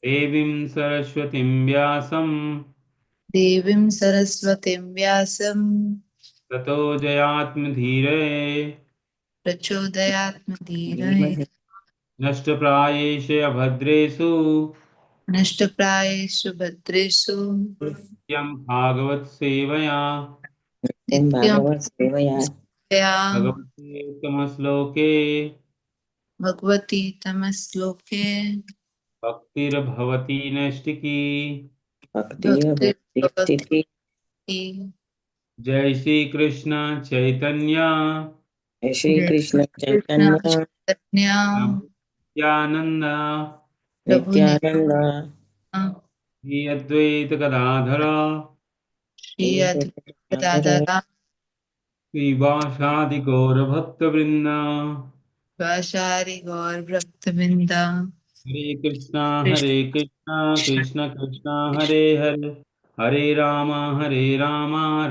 देवीं सरस्वतीं व्यासं देवीं सरस्वतीं व्यासं ततो जयात्मधीरये प्रचोदयात्मधीरये नष्टप्रायेषु अभद्रेषु नष्टप्रायेषु भद्रेषु यं भागवत सेवया नित्यं या भगवते उत्तमश्लोके भगवती तमश्लोके भक्तिर्भवती नैष्टिकी। भक्तिर्भवति। जय श्री कृष्ण चैतन्य जय श्री कृष्ण चैतन्य नित्यानंद प्रभु नित्यानंद श्री अद्वैत गदाधर श्री अद्वैत गदाधर श्रीवासादि गौर भक्त वृंद। वाचारि गौर भक्तवृंद। हरे कृष्णा कृष्ण कृष्ण कृष्णा हरे हरे, हरे Ram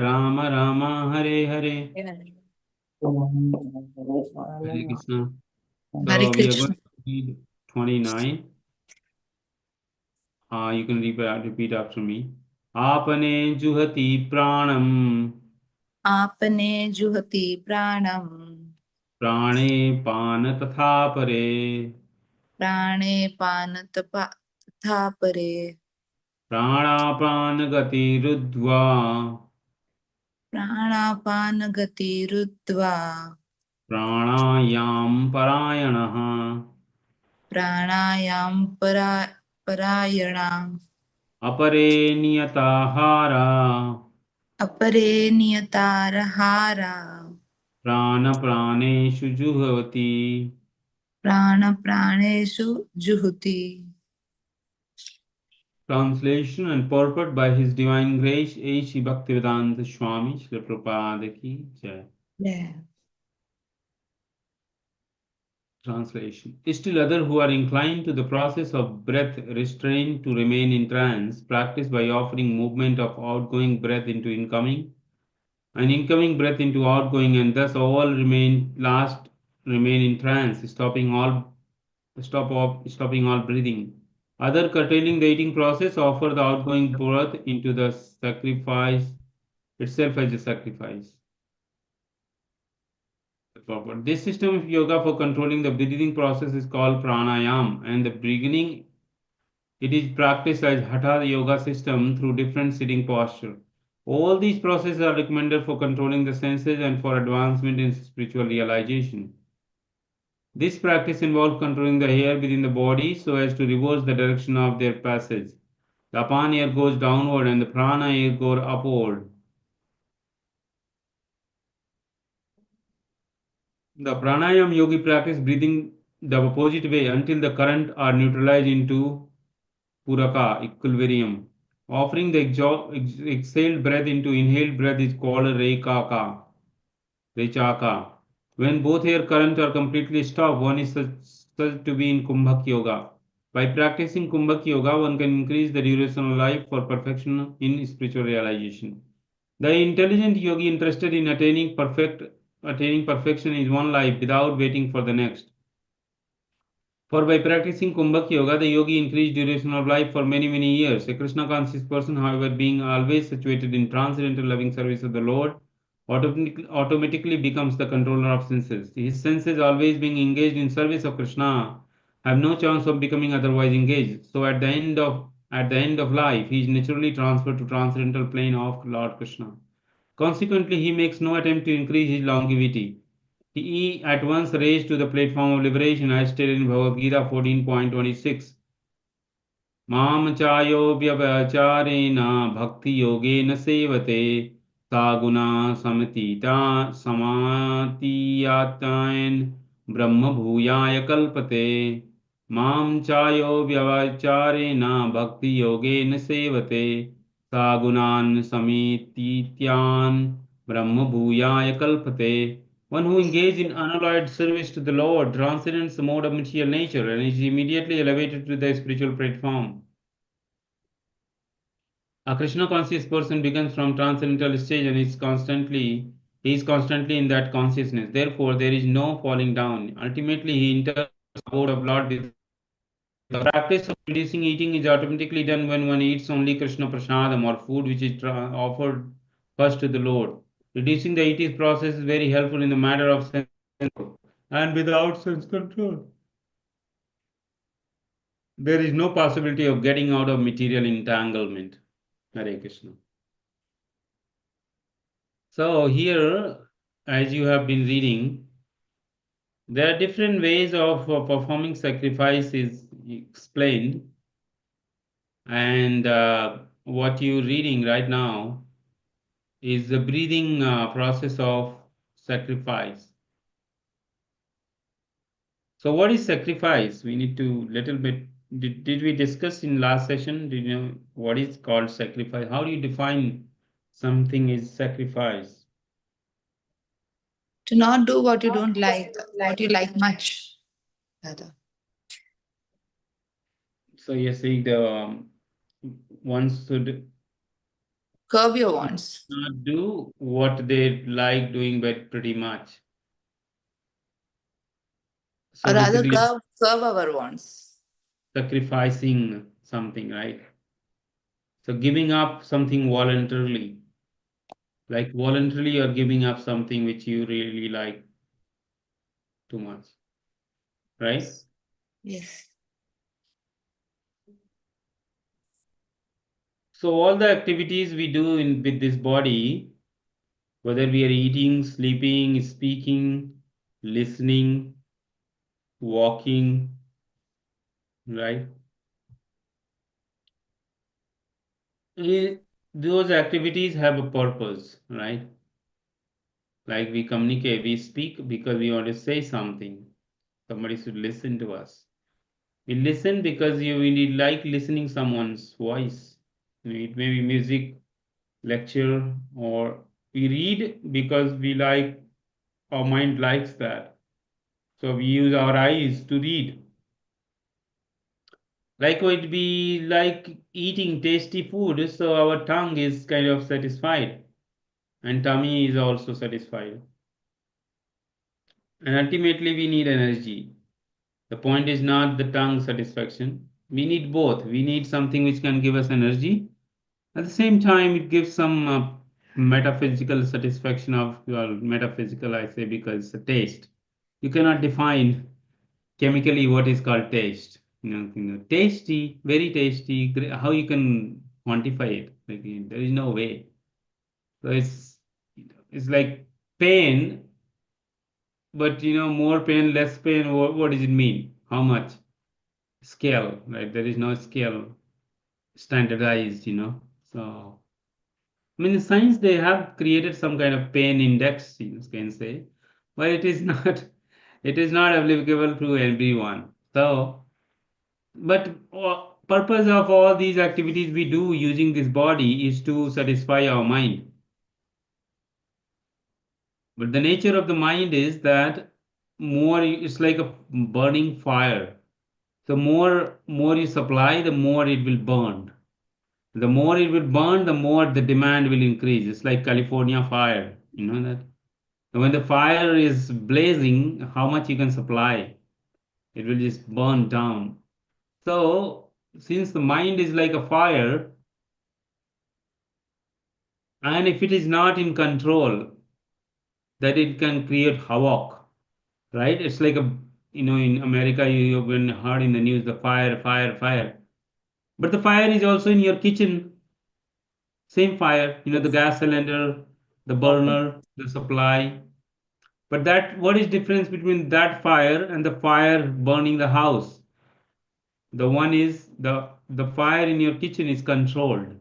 Ram Ram Hare Hare. Hare Krishna. Hare So we are going Krishna. to read 29. You can repeat after me. आपने जुहति प्राणम आपने जुहति प्राणम प्राणे पान तथा परे, प्राणे पान तथा परे प्राणापान गति रुद्ध्वा प्राणापान गति रुद्ध्वा प्राणायाम परायणः प्राणायाम परायणा अपरे नियताहारा अपरे नियतारहारा प्राण प्राणेषु जुह्वति। प्राण प्राणेषु जुहुति। Translation and purport by His Divine Grace A. Shri Bhaktivedanta Swami Srila Prabhupada Ki Jai. Yeah. Translation. Still others who are inclined to the process of breath restraint to remain in trance practice by offering movement of outgoing breath into incoming and incoming breath into outgoing, and thus all remain in trance, stopping all breathing. Other curtailing the eating process offer the outgoing breath into the sacrifice itself as a sacrifice. This system of yoga for controlling the breathing process is called pranayam, and the beginning it is practiced as hatha yoga system through different sitting posture. All these processes are recommended for controlling the senses and for advancement in spiritual realization. This practice involves controlling the air within the body so as to reverse the direction of their passage. The apan air goes downward and the prana air goes upward. The pranayam yogi practice breathing the opposite way until the current are neutralized into puraka, equilibrium. Offering the exhaled breath into inhaled breath is called rechaka. When both air currents are completely stopped, one is said to be in Kumbhak Yoga. By practicing Kumbhak Yoga, one can increase the duration of life for perfection in spiritual realization. The intelligent yogi interested in attaining perfection is one life without waiting for the next. For by practicing Kumbhak Yoga, the yogi increased duration of life for many, many years. A Krishna conscious person, however, being always situated in transcendental loving service of the Lord, automatically becomes the controller of senses. His senses, always being engaged in service of Krishna, have no chance of becoming otherwise engaged. So at the end of life, he is naturally transferred to transcendental plane of Lord Krishna. Consequently, he makes no attempt to increase his longevity. He at once raised to the platform of liberation as stated in Bhagavad Gita 14.26. Mam chayo vyavacharena bhakti yogena sevate saguna samatiyataen brahma bhuyaya kalpate. Mam chayo vyavacharena bhakti yogena sevate sagunan samitityan brahma bhuyaya kalpate. One who engages in unalloyed service to the Lord transcends the mode of material nature and is immediately elevated to the spiritual platform. A Krishna conscious person begins from transcendental stage and he is constantly in that consciousness. Therefore, there is no falling down. Ultimately, he enters support of Lord without effort. The practice of reducing eating is automatically done when one eats only Krishna Prasadam or food which is offered first to the Lord. Reducing the eating process is very helpful in the matter of sense control. And without sense control, there is no possibility of getting out of material entanglement. Hare Krishna. So here, as you have been reading, there are different ways of performing sacrifice is explained, and what you're reading right now is the breathing process of sacrifice. So, what is sacrifice? We need to little bit. Did we discuss in last session? Did you know what is called sacrifice? How do you define something is sacrifice? To not do what you don't like, what you like much, rather. So you're saying the one should Curb your wants, not do what they like doing, but pretty much. or So rather, basically, curb our wants. sacrificing something, right? So giving up something voluntarily, like voluntarily you're giving up something which you really like too much, right? Yes. So all the activities we do in with this body, whether we are eating, sleeping, speaking, listening, walking, right? Those activities have a purpose, right? Like we communicate, we speak because we want to say something. Somebody should listen to us. We listen because we need like listening someone's voice. It may be music, lecture, or we read because we like our mind likes that. So we use our eyes to read. Like it be like eating tasty food, so our tongue is kind of satisfied and tummy is also satisfied. And ultimately we need energy. The point is not the tongue satisfaction. We need both. We need something which can give us energy. At the same time, it gives some metaphysical satisfaction of, well, metaphysical, I say, because it's a taste. You cannot define chemically what is called taste. Tasty, very tasty. How you can quantify it? Like, there is no way. So it's like pain, but more pain, less pain. What does it mean? How much? Scale, right? There is no scale standardized. So I mean, in science they have created some kind of pain index, you can say, but it is not it is not applicable to everyone. So, but purpose of all these activities we do using this body is to satisfy our mind. But the nature of the mind is that more it's like a burning fire. The more you supply, the more it will burn. The more it will burn, the more the demand will increase. It's like California fire. You know that when the fire is blazing, how much you can supply, it will just burn down. So, since the mind is like a fire, and if it is not in control, that it can create havoc, right? It's like in America, you've been heard in the news the fire, fire, fire. But the fire is also in your kitchen, same fire, the gas cylinder, the burner, the supply. But what is difference between that fire and the fire burning the house? The one is the fire in your kitchen is controlled.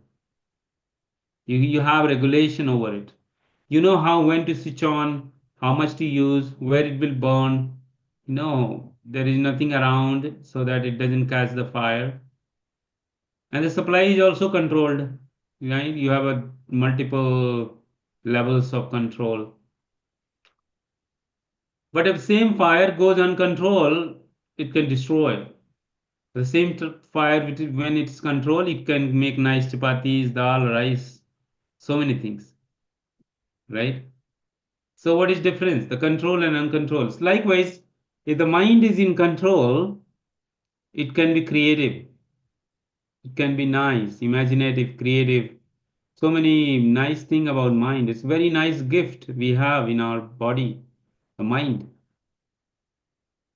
You have regulation over it. You know how when to switch on, how much to use, where it will burn. No, there is nothing around so that it doesn't catch the fire. And the supply is also controlled. Right? You have a multiple levels of control. But if same fire goes uncontrolled, it can destroy. The same fire, when it's controlled, it can make nice chapatis, dal, rice, so many things, right? So what is difference? The control and uncontrolled. Likewise, If the mind is in control, it can be creative, it can be nice, imaginative, creative. So many nice thing about mind. It's a very nice gift we have in our body, the mind.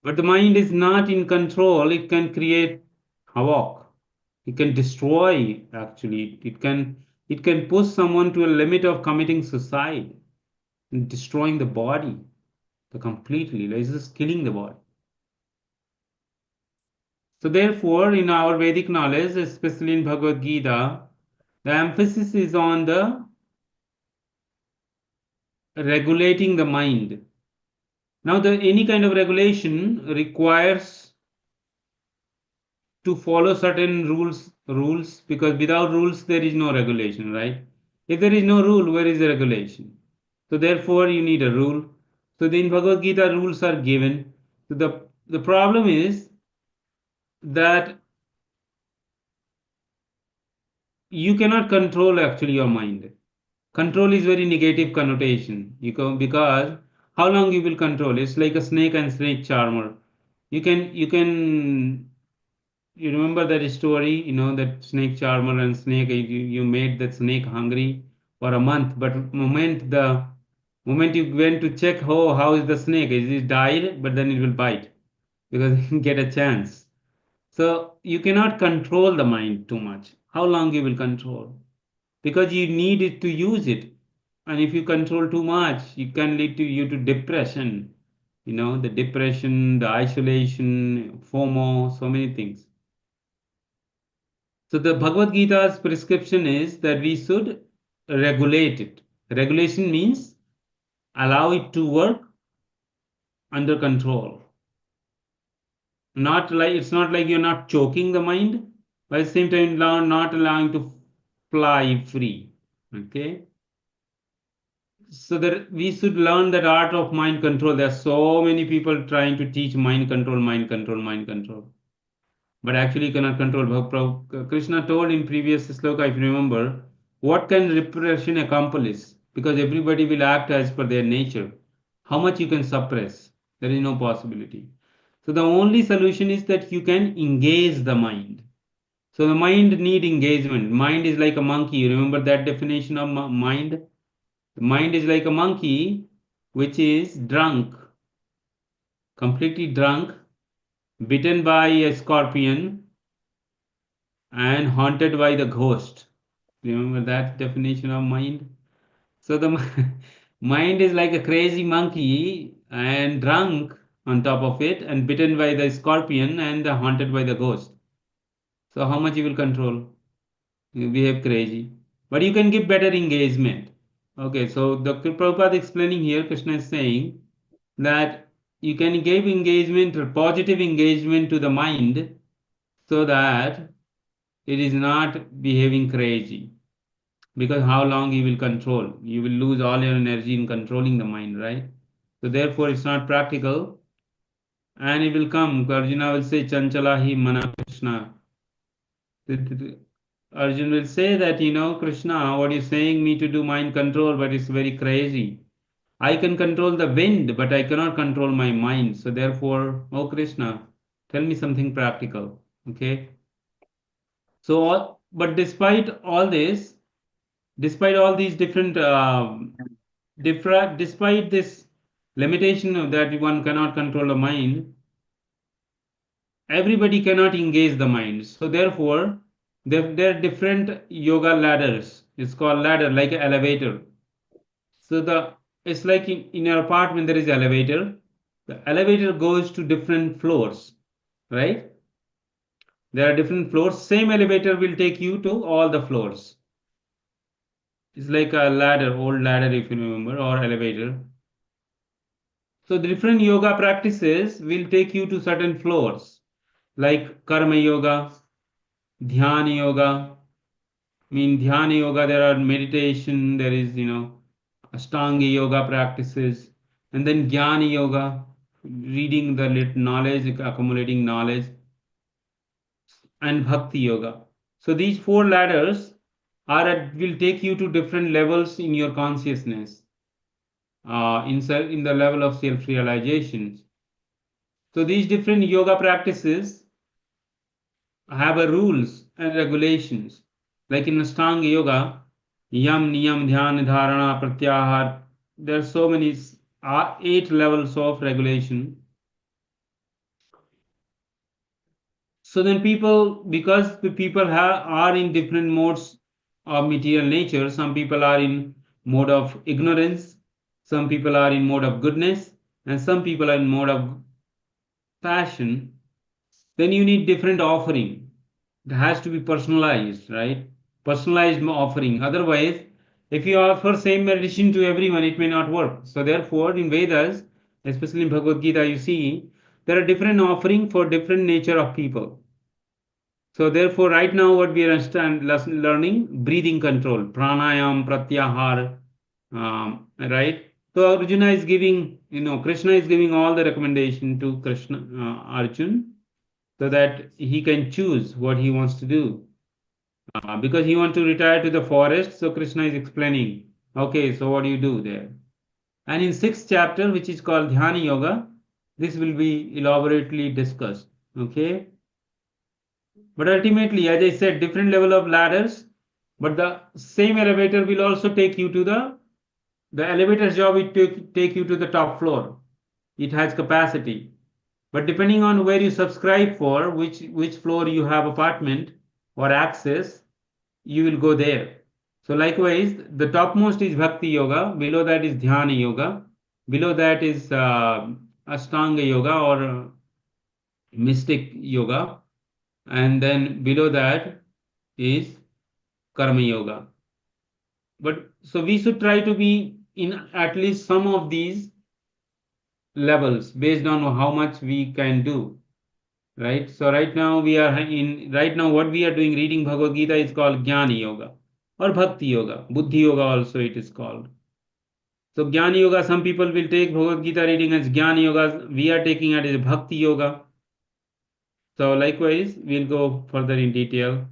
But the mind is not in control. It can create havoc. It can destroy. Actually, it can push someone to a limit of committing suicide, and destroying the body, the completely. Like, it's just killing the body. So therefore, in our Vedic knowledge, especially in Bhagavad Gita, the emphasis is on the regulating the mind. Now, any kind of regulation requires to follow certain rules, because without rules there is no regulation, right? If there is no rule, where is the regulation? So therefore, you need a rule. So in Bhagavad Gita, rules are given. So the problem is that you cannot control actually your mind. Control is very negative connotation. Because how long you will control? It's like a snake and snake charmer. You can you remember that story, that snake charmer and snake. You made that snake hungry for a month, but moment you went to check, oh, how is the snake? Is it died? But then it will bite because you get a chance. So you cannot control the mind too much. How long you will control? Because you need it to use it, and if you control too much, it can lead to you to depression. The depression, the isolation, FOMO, so many things. So the Bhagavad Gita's prescription is that we should regulate it. Regulation means allow it to work under control. Not like It's not like you're not choking the mind, but at the same time not allowing to fly free. Okay. So that we should learn that art of mind control. There are so many people trying to teach mind control, mind control, mind control, but actually cannot control. Krishna told in previous sloka, if you remember, what can repression accomplish? Because everybody will act as per their nature. How much you can suppress? There is no possibility. So the only solution is that you can engage the mind. So the mind need engagement. Mind is like a monkey. You remember that definition of mind? The mind is like a monkey which is drunk, completely drunk, bitten by a scorpion, and haunted by the ghost. Remember that definition of mind? So the mind is like a crazy monkey and drunk on top of it, and bitten by the scorpion and haunted by the ghost. So how much you will control? You behave crazy. But you can give better engagement. Okay, so the Prabhupada explaining here, Krishna is saying that you can give engagement or positive engagement to the mind so that it is not behaving crazy. Because how long you will control? You will lose all your energy in controlling the mind, right? So therefore, it's not practical, and it will come. Arjuna will say, Chanchalahi Mana Krishna. Arjun will say that, Krishna, what you're saying me to do mind control, but it's very crazy. I can control the wind, but I cannot control my mind. So therefore, oh Krishna, tell me something practical. Okay. So, but despite all these despite this limitation of that one cannot control the mind, everybody cannot engage the mind. So therefore, there are different yoga ladders. It's called ladder, like an elevator. So it's like in your apartment there is elevator. The elevator goes to different floors, right? There are different floors. Same elevator will take you to all the floors. It's like a ladder, old ladder if you remember, or elevator. So the different yoga practices will take you to certain floors, like karma yoga, dhyana yoga. Dhyana yoga, there are meditation, there is, Ashtanga yoga practices, and then Jnana yoga, reading the knowledge, accumulating knowledge, and Bhakti yoga. So these four ladders will take you to different levels in your consciousness, in the level of self realization. So these different yoga practices have a rules and regulations. Like in Ashtanga Yoga, Yam, Niyam, Dhyan, Dharana, Pratyahar, there are so many 8 levels of regulation. So then people, because the people are in different modes of material nature, some people are in mode of ignorance, some people are in mode of goodness, and some people are in mode of passion, then you need different offering. It has to be personalized, right? Personalized offering. Otherwise, if you offer same meditation to everyone, it may not work. So therefore, in Vedas, especially in Bhagavad Gita, you see there are different offering for different nature of people. So therefore, right now, what we are learning breathing control, pranayam, pratyahar, right? So Arjuna is giving, Krishna is giving all the recommendation to Krishna, Arjun, so that he can choose what he wants to do. Because he wants to retire to the forest, so Krishna is explaining, okay, so what do you do there? And in sixth chapter, which is called Dhyana Yoga, this will be elaborately discussed. Okay, but ultimately, as I said, different level of ladders, but the same elevator will also take you to the elevator's job is to take you to the top floor. It has capacity, but depending on where you subscribe for, which floor you have apartment or access, you will go there. So likewise, the topmost is Bhakti Yoga, below that is Dhyana Yoga, below that is Ashtanga Yoga or Mystic Yoga, and then below that is Karma Yoga. But so we should try to be in at least some of these levels based on how much we can do, right? So right now what we are doing reading Bhagavad Gita is called Jnana Yoga or Bhakti Yoga, Buddhi Yoga also it is called. So Jnana Yoga, some people will take Bhagavad Gita reading as Jnana Yoga, we are taking it as Bhakti Yoga. So likewise we'll go further in detail.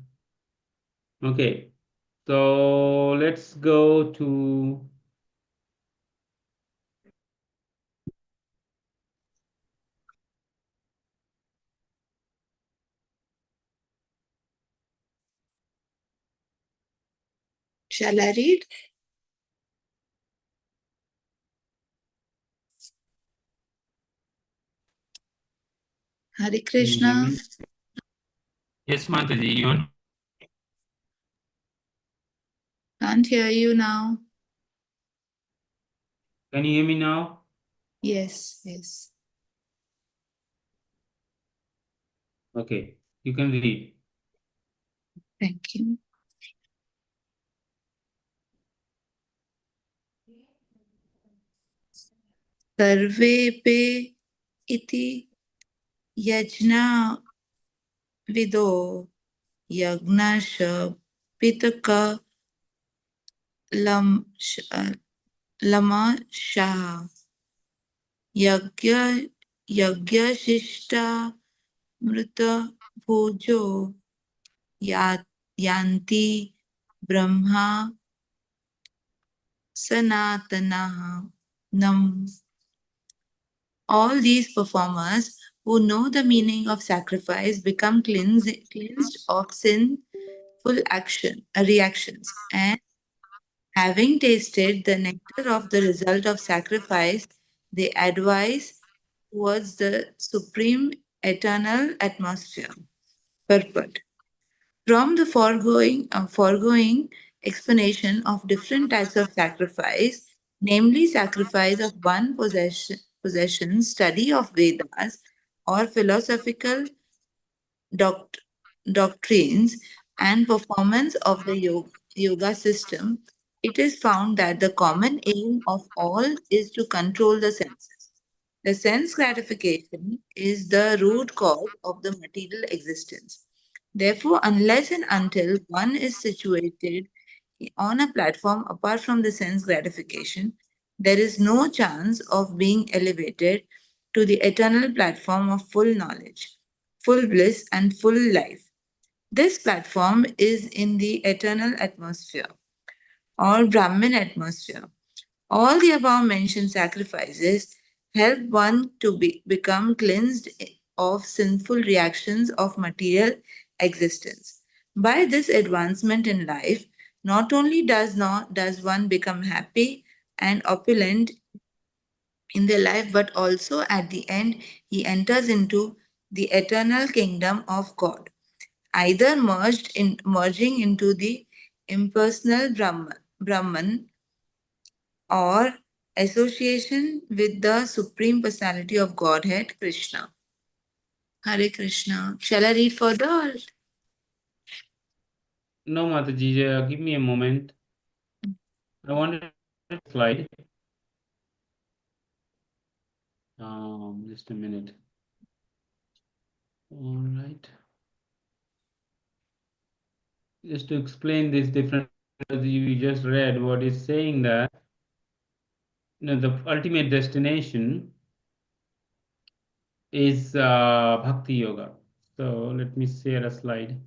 Okay, so let's go to Shall I read? Hare Can you hear Krishna. me? Yes, Mataji, you want? Can't hear you now. Can you hear me now? Yes, yes. Okay, you can read. Thank you. सर्वेपि इति यज्ञा विदो यज्ञश Pitaka lump लमशाः यज्ञ यज्ञशिष्टा मृत भोजो या यान्ति ब्रह्मा सनातनः nam. All these performers who know the meaning of sacrifice become cleansed of sinful reactions, and having tasted the nectar of the result of sacrifice, they advise towards the supreme eternal atmosphere. Purport. From the foregoing explanation of different types of sacrifice, namely sacrifice of one possession, study of Vedas, or philosophical doct- doctrines, and performance of the yoga system, it is found that the common aim of all is to control the senses. The sense gratification is the root cause of the material existence. Therefore, unless and until one is situated on a platform apart from the sense gratification, there is no chance of being elevated to the eternal platform of full knowledge, full bliss, and full life. This platform is in the eternal atmosphere or Brahmin atmosphere. All the above mentioned sacrifices help one to become cleansed of sinful reactions of material existence. By this advancement in life, not only does one become happy and opulent in their life, but also at the end he enters into the eternal kingdom of God, either merging into the impersonal Brahman or association with the Supreme Personality of Godhead, Krishna. Hare Krishna. Shall I read further? No, Mataji, give me a moment. I wanted to slide. Just a minute. All right. Just to explain this different, you just read what is saying that the ultimate destination is Bhakti Yoga. So let me share a slide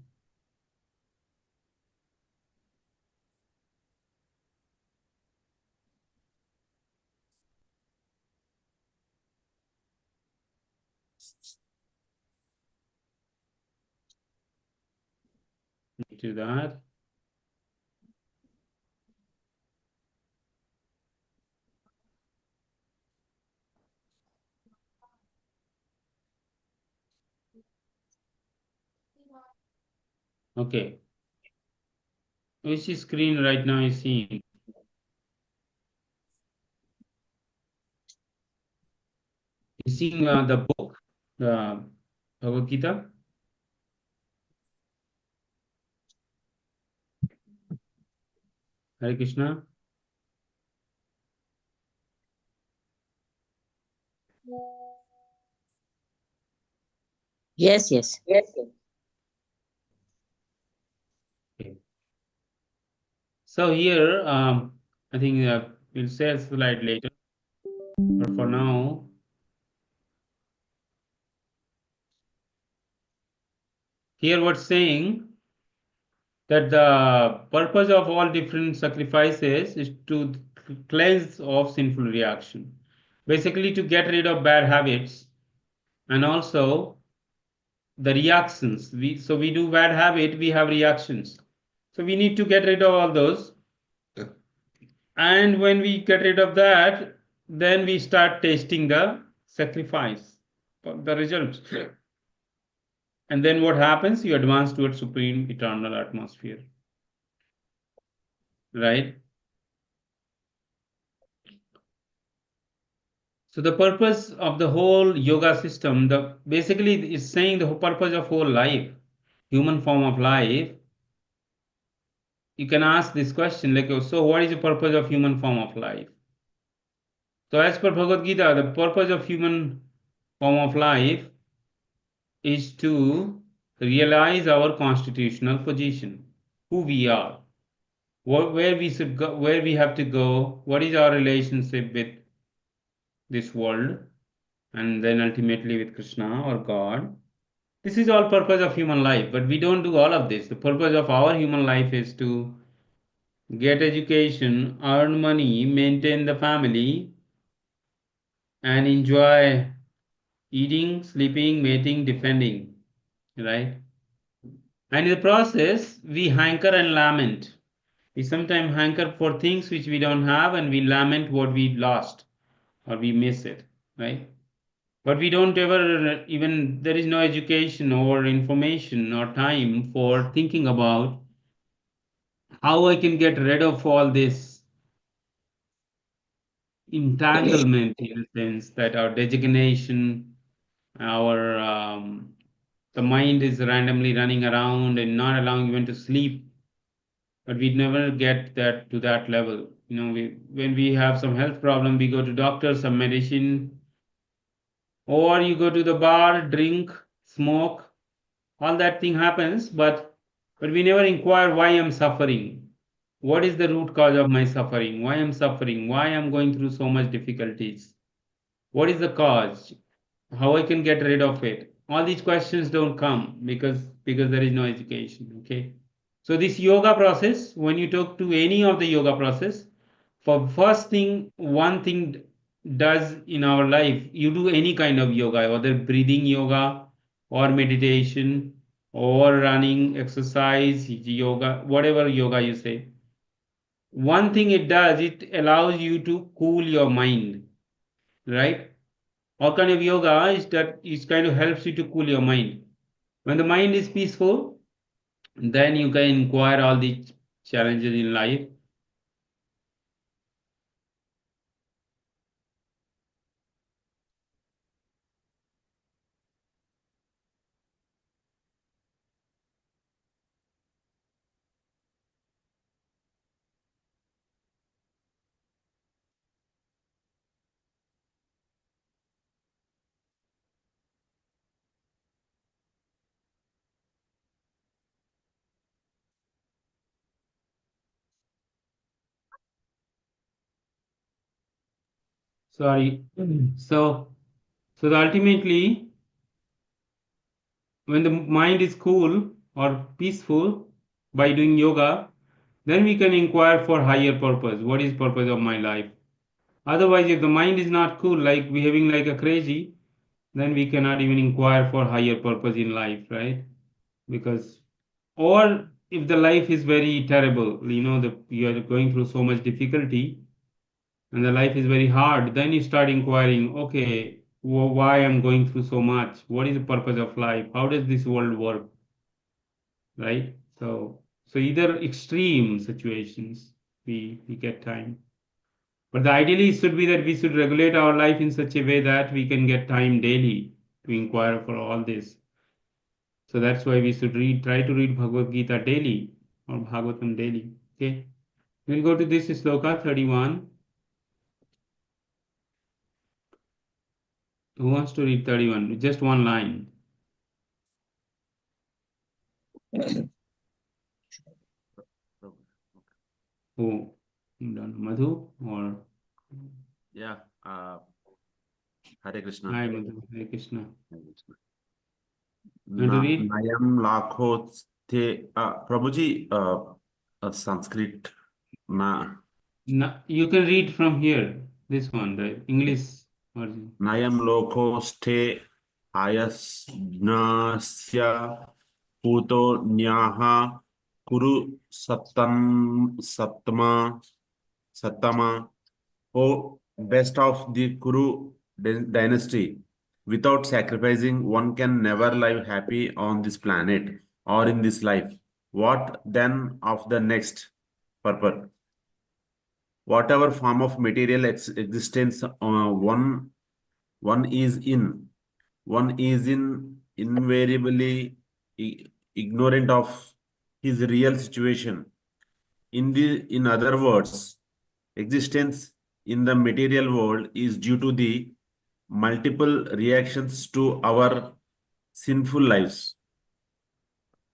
to that. Okay. Which screen right now is seeing? Is seeing the book, the Bhagavad Gita? Hare Krishna. Yes, yes. Okay. So here, I think we'll share a slide later. But for now, here what's saying that the purpose of all different sacrifices is to cleanse of sinful reaction. Basically, to get rid of bad habits and also the reactions. We do bad habit, we have reactions. So we need to get rid of all those. And when we get rid of that, then we start tasting the sacrifice, the results. And then what happens? You advance towards supreme eternal atmosphere, right? So the purpose of the whole yoga system, the basically is saying the whole purpose of whole life, human form of life. You can ask this question like, so what is the purpose of human form of life? So as per Bhagavad Gita, the purpose of human form of life is to realize our constitutional position, who we are, where we should go, where we have to go, what is our relationship with this world, and then ultimately with Krishna or God. This is all purpose of human life, but we don't do all of this. The purpose of our human life is to get education, earn money, maintain the family, and enjoy eating, sleeping, mating, defending, right? And in the process, we hanker and lament. We sometimes hanker for things which we don't have and we lament what we lost or we miss it, right? But we don't ever even, there is no education or information or time for thinking about how I can get rid of all this entanglement in a sense that our designation, our the mind is randomly running around and not allowing even to sleep, but we never get that to that level. When we have some health problem, we go to doctor, some medicine, or you go to the bar, drink, smoke, all that thing happens, but we never inquire why I'm suffering. What is the root cause of my suffering? Why I'm suffering? Why I'm going through so much difficulties? What is the cause? How I can get rid of it? All these questions don't come because there is no education. Okay. So this yoga process, when you talk to any of the yoga process, for first thing, one thing does in our life, you do any kind of yoga, whether breathing yoga or meditation or running, exercise, yoga, whatever yoga you say, one thing it does, it allows you to cool your mind, right? All kind of yoga is that it kind of helps you to cool your mind. When the mind is peaceful, then you can inquire all the challenges in life. Sorry. So, ultimately, when the mind is cool or peaceful by doing yoga, then we can inquire for higher purpose. What is purpose of my life? Otherwise, if the mind is not cool, like behaving like a crazy, then we cannot even inquire for higher purpose in life, right? Because, or if the life is very terrible, you are going through so much difficulty and the life is very hard, then you start inquiring, okay, why I'm going through so much? What is the purpose of life? How does this world work? Right? So either extreme situations we get time. But the ideally should be that we should regulate our life in such a way that we can get time daily to inquire for all this. So that's why we should try to read Bhagavad Gita daily or Bhagavatam daily. Okay. We'll go to this sloka 31. Who wants to read 31? Just one line. Who? Madhu or Yeah. Hare Krishna. Hi Madhu. Hare Krishna. Hare Krishna. Want to read? Nayam lakho the Prabhuji, Sanskrit na No, you can read from here. This one, the English version. Nayam lokho ste ayasnasya puto nyaha kuru sattama. Oh, best of the Kuru dynasty. Without sacrificing, one can never live happy on this planet or in this life. What then of the next purpose? Whatever form of material existence one is in, one is invariably ignorant of his real situation. In other words, existence in the material world is due to the multiple reactions to our sinful lives.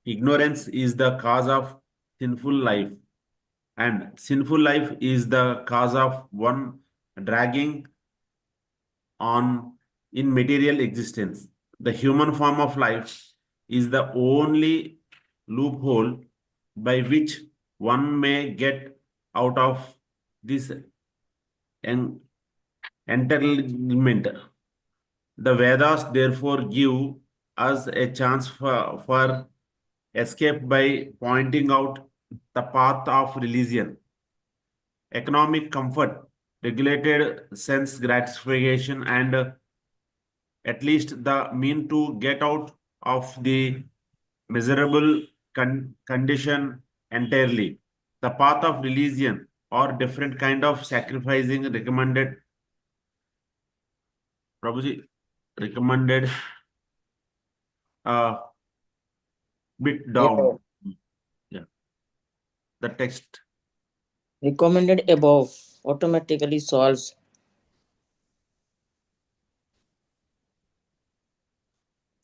Ignorance is the cause of sinful life, and sinful life is the cause of one dragging on in material existence. The human form of life is the only loophole by which one may get out of this entanglement. The Vedas therefore give us a chance for escape by pointing out the path of religion, economic comfort, regulated sense gratification, and at least the mean to get out of the miserable condition entirely. The path of religion or different kind of sacrificing recommended, Prabhuji, recommended bit Yeah, down. Yeah, the text. recommended above automatically solves.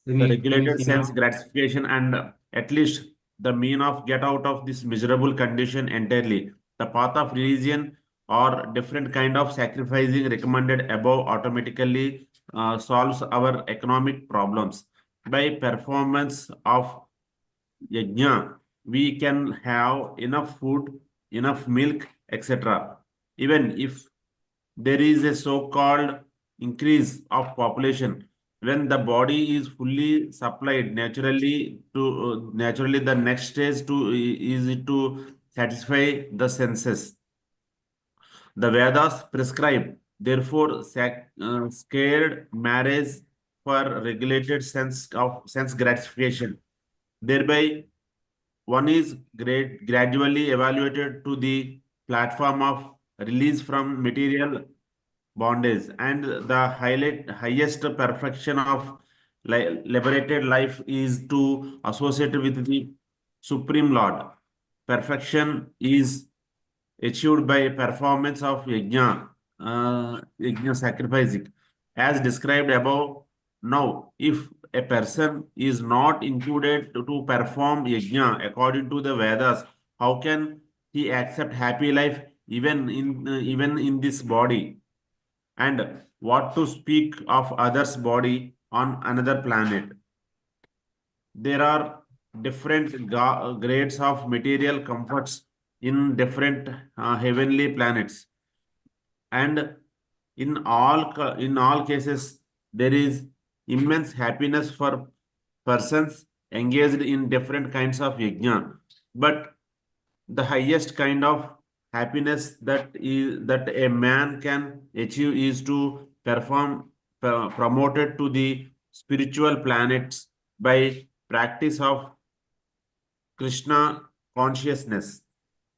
Can you The say regulated now? sense gratification and at least the mean of get out of this miserable condition entirely. The path of religion or different kind of sacrificing recommended above automatically solves our economic problems. By performance of yajna, we can have enough food, enough milk, etc. Even if there is a so-called increase of population. When the body is fully supplied naturally the next stage is to satisfy the senses. The Vedas prescribe, therefore, scared marriage for regulated sense gratification. Thereby, one is gradually evaluated to the platform of release from material bondage, and the highest perfection of liberated life is to associate with the Supreme Lord. Perfection is achieved by performance of yajna sacrificing, as described above. Now, if a person is not included to perform yajna according to the Vedas, how can he accept happy life even in this body? And what to speak of others' body on another planet? There are different grades of material comforts in different heavenly planets, and in all cases there is immense happiness for persons engaged in different kinds of yajna. But the highest kind of happiness that a man can achieve is to perform promoted to the spiritual planets by practice of Krishna consciousness.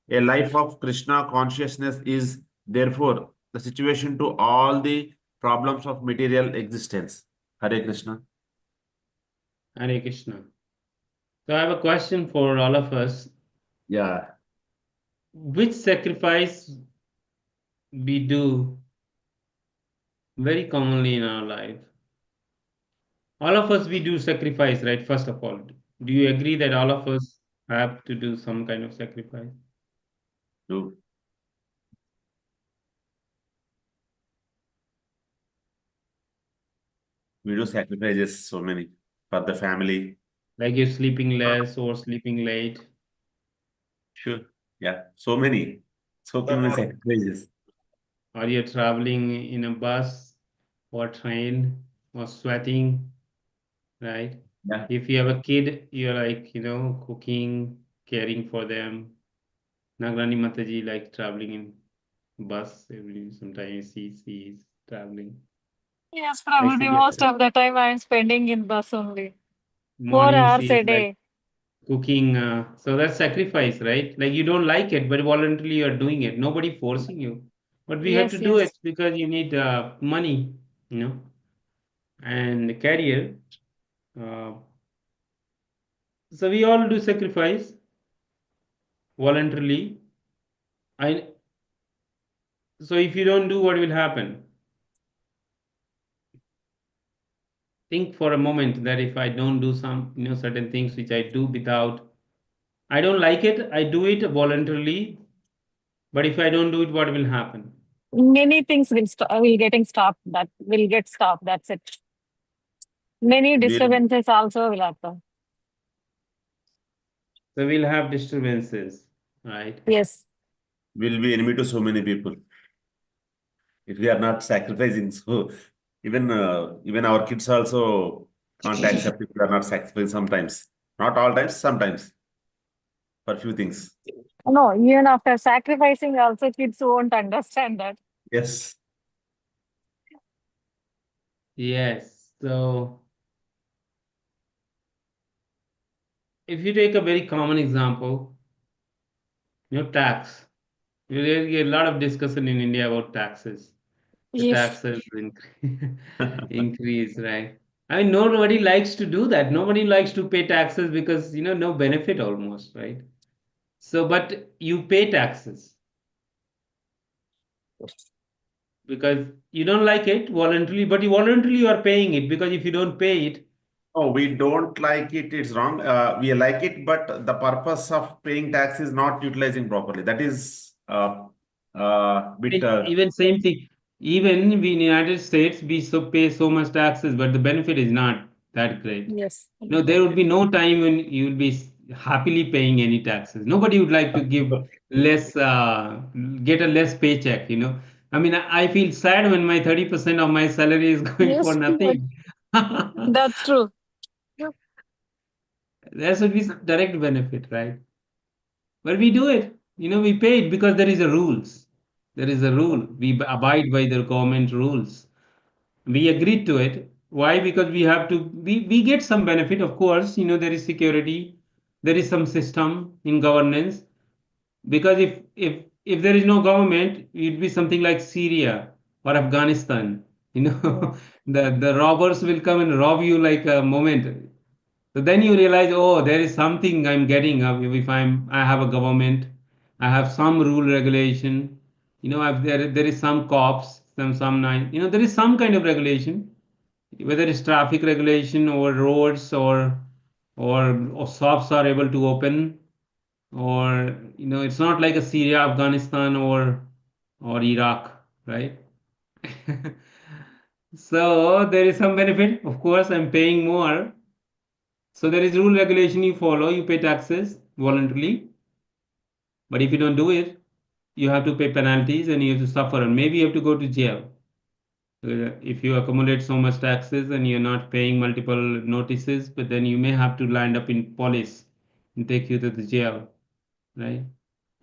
A life of Krishna consciousness is therefore the situation to all the problems of material existence. Hare Krishna. Hare Krishna. So I have a question for all of us. Yeah. Which sacrifice we do very commonly in our life? All of us, we do sacrifice, right? First of all, do you agree that all of us have to do some kind of sacrifice? Do we do sacrifices so many for the family? Like you're sleeping less or sleeping late, Sure. Yeah. So many sacrifices. or you're traveling in a bus or train or sweating, right? Yeah. If you have a kid, you're like, cooking, caring for them. Nagrani Mataji like traveling in bus every sometimes she's traveling. Yes, Like probably she gets most of the time I'm spending in bus only. Four morning hours she's a like day. cooking. So that's sacrifice, right? Like you don't like it, but voluntarily you're doing it. Nobody forcing you. But we have to Yes, do it yes. because you need money, you know, and career. Uh, so we all do sacrifice voluntarily. I so if you don't do, what will happen? Think for a moment that if I don't do some, certain things which I do without, I don't like it, I do it voluntarily, but if I don't do it, what will happen? Many things will getting stopped. That will get stopped. That's it. Many We'll disturbances also will happen. So we'll have disturbances, right? Yes. we'll be enemy to so many people if we are not sacrificing. So even our kids also can't accept if we are not sacrificing sometimes. Not all times, sometimes for few things. No, even after sacrificing, also kids won't understand that. Yes. Yes. So if you take a very common example, tax. You get a lot of discussion in India about taxes. The Yes. taxes increase, right? I mean, nobody likes to do that. Nobody likes to pay taxes because, no benefit almost, right? So, but you pay taxes because you don't like it voluntarily, but you voluntarily you are paying it because if you don't pay it, Oh, we don't like it. It's wrong. We like it, but the purpose of paying tax is not utilizing properly. That is bit. even same thing. Even we in United States, we pay so much taxes, but the benefit is not that great. Yes. There would be no time when you will be happily paying any taxes. Nobody would like to give less, get a less paycheck. I mean, I feel sad when my 30% of my salary is going for Yes, but nothing. that's true. There should be some direct benefit, right? But we do it. We pay it because there is a rules. There is a rule. We abide by the government rules. We agreed to it. Why? Because we get some benefit, of course. There is security, there is some system in governance. Because if there is no government, it'd be something like Syria or Afghanistan. You Yeah. know, the robbers will come and rob you like a moment. So then you realize, oh, there is something I'm getting if I have a government, I have some rule regulation. There is some cops, some nine. There is some kind of regulation, whether it's traffic regulation or roads or shops are able to open, or it's not like a Syria, Afghanistan, or Iraq, right? So there is some benefit. Of course, I'm paying more. So there is rule regulation you follow, you pay taxes voluntarily. But if you don't do it, you have to pay penalties and you have to suffer, and maybe you have to go to jail. If you accumulate so much taxes and you're not paying multiple notices, but then you may have to land up in police and take you to the jail, right?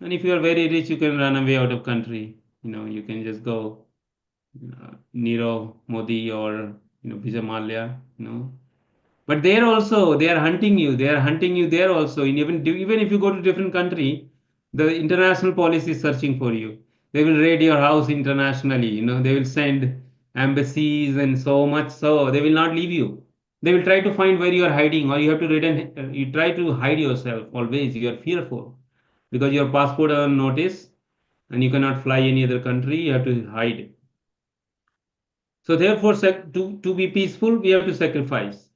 And if you are very rich, you can run away out of country. You can just go Nero Modi or Vijay Mallya, But there also they are hunting you. They are hunting you there also. Even if you go to different country, the international police is searching for you. They will raid your house internationally. They will send embassies and so much. So they will not leave you. They will try to find where you are hiding, or you have to return. You try to hide yourself always. You are fearful because your passport are on notice, and you cannot fly any other country. You have to hide. So therefore, to be peaceful, we have to sacrifice.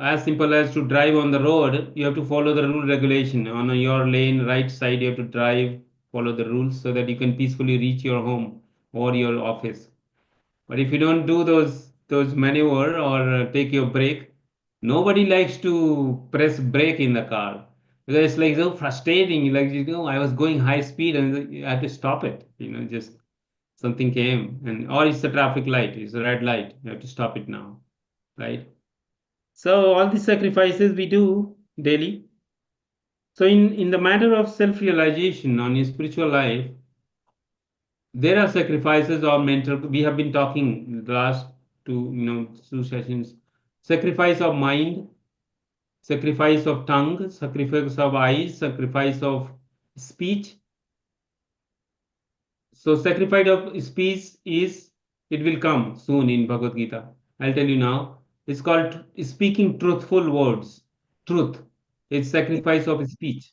As simple as to drive on the road, you have to follow the rule regulation. On your lane, right side, you have to drive, follow the rules so that you can peacefully reach your home or your office. But if you don't do those maneuver or take your brake, nobody likes to press brake in the car because it's like so frustrating. Like I was going high speed and I had to stop it. Just something came, and or it's a traffic light, it's a red light. You have to stop it now, right? So all these sacrifices we do daily. So in the matter of self-realization on your spiritual life, there are sacrifices or mental. We have been talking the last two sessions. Sacrifice of mind, sacrifice of tongue, sacrifice of eyes, sacrifice of speech. So sacrifice of speech is, it will come soon in Bhagavad Gita. I'll tell you now. It's called speaking truthful words. Truth. It's sacrifice of speech.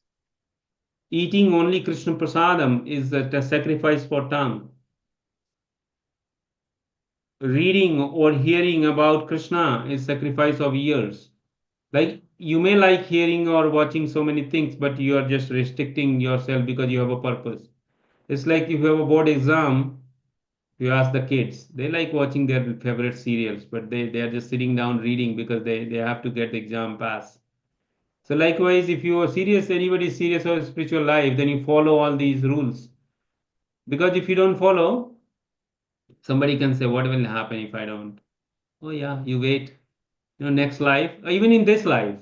Eating only Krishna Prasadam is a sacrifice for tongue. Reading or hearing about Krishna is sacrifice of ears. Like you may like hearing or watching so many things, but you are just restricting yourself because you have a purpose. It's like if you have a board exam, you ask the kids, they like watching their favorite serials, but they are just sitting down reading because they have to get the exam pass. So likewise, if you are serious, anybody is serious about spiritual life, then you follow all these rules. Because if you don't follow, somebody can say, what will happen if I don't? Oh yeah, you wait. Next life, or even in this life,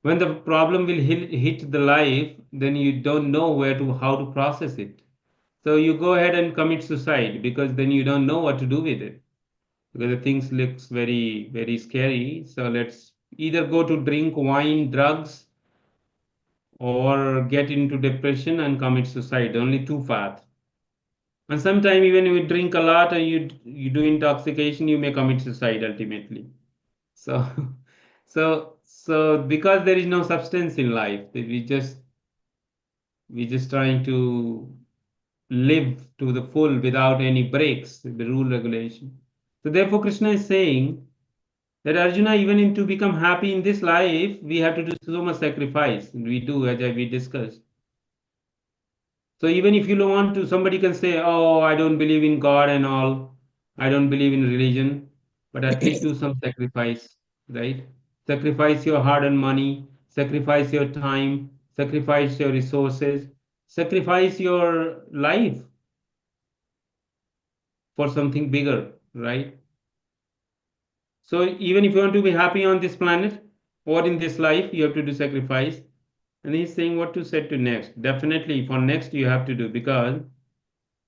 when the problem will hit the life, then you don't know how to process it. So you go ahead and commit suicide because then you don't know what to do with it. Because the things looks very, very scary. So let's either go to drink wine, drugs, or get into depression and commit suicide. Only two paths. And sometimes even if you drink a lot and you do intoxication, you may commit suicide ultimately. So, so because there is no substance in life, that we just trying to live to the full without any breaks, the rule regulation. So therefore, Krishna is saying that Arjuna, even in to become happy in this life, we have to do so much sacrifice. And we do, as we discussed. So even if you don't want to, somebody can say, "Oh, I don't believe in God and all. I don't believe in religion," but at least do some sacrifice, right? Sacrifice your hard-earned money, sacrifice your time, sacrifice your resources, sacrifice your life. for something bigger, right? So even if you want to be happy on this planet or in this life, you have to do sacrifice. And he's saying what to set to next. Definitely for next you have to do, because